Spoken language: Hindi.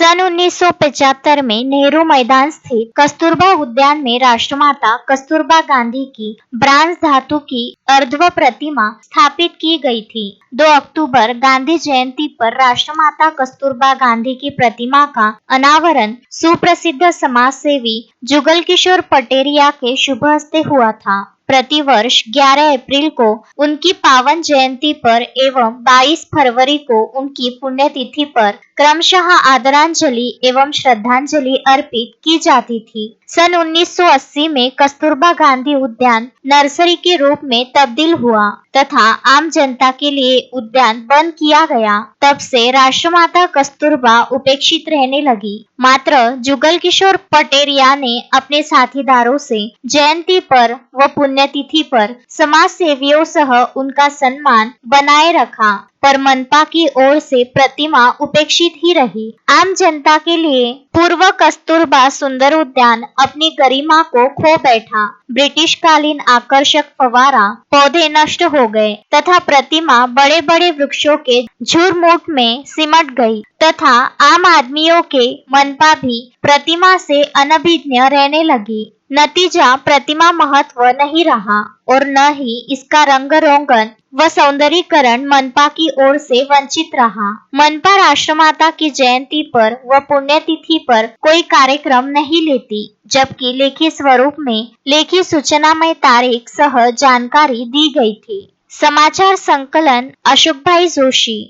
सन 1975 में नेहरू मैदान स्थित कस्तूरबा उद्यान में राष्ट्रमाता कस्तूरबा गांधी की ब्रांज धातु की अर्धव प्रतिमा स्थापित की गई थी। 2 अक्टूबर गांधी जयंती पर राष्ट्रमाता कस्तूरबा गांधी की प्रतिमा का अनावरण सुप्रसिद्ध समाज सेवी जुगल किशोर पटेरिया के शुभ हस्ते हुआ था। प्रतिवर्ष 11 अप्रैल को उनकी पावन जयंती पर एवं 22 फरवरी को उनकी पुण्यतिथि पर क्रमशः आदरांजलि एवं श्रद्धांजलि अर्पित की जाती थी। सन 1980 में कस्तूरबा गांधी उद्यान नर्सरी के रूप में तब्दील हुआ तथा आम जनता के लिए उद्यान बंद किया गया। तब से राष्ट्रमाता कस्तूरबा उपेक्षित रहने लगी। मात्र जुगल किशोर पटेरिया ने अपने साथीदारों से जयंती पर व पुण्यतिथि पर समाज सेवियों सह उनका सम्मान बनाए रखा, पर मनपा की ओर से प्रतिमा उपेक्षित ही रही। आम जनता के लिए पूर्व कस्तूरबा सुंदर उद्यान अपनी गरिमा को खो बैठा। ब्रिटिश कालीन आकर्षक फवारा पौधे नष्ट हो गए तथा प्रतिमा बड़े बड़े वृक्षों के झुरमुट में सिमट गई तथा आम आदमियों के मनपा भी प्रतिमा से अनभिज्ञ रहने लगी। नतीजा प्रतिमा महत्व नहीं रहा और न ही इसका रंग रोगन व सौंदर्यीकरण मनपा की ओर से वंचित रहा। मनपा राष्ट्रमाता की जयंती पर व पुण्यतिथि पर कोई कार्यक्रम नहीं लेती, जबकि लेखी स्वरूप में लेखी सूचनामय तारीख सह जानकारी दी गई थी। समाचार संकलन अशोक भाई जोशी।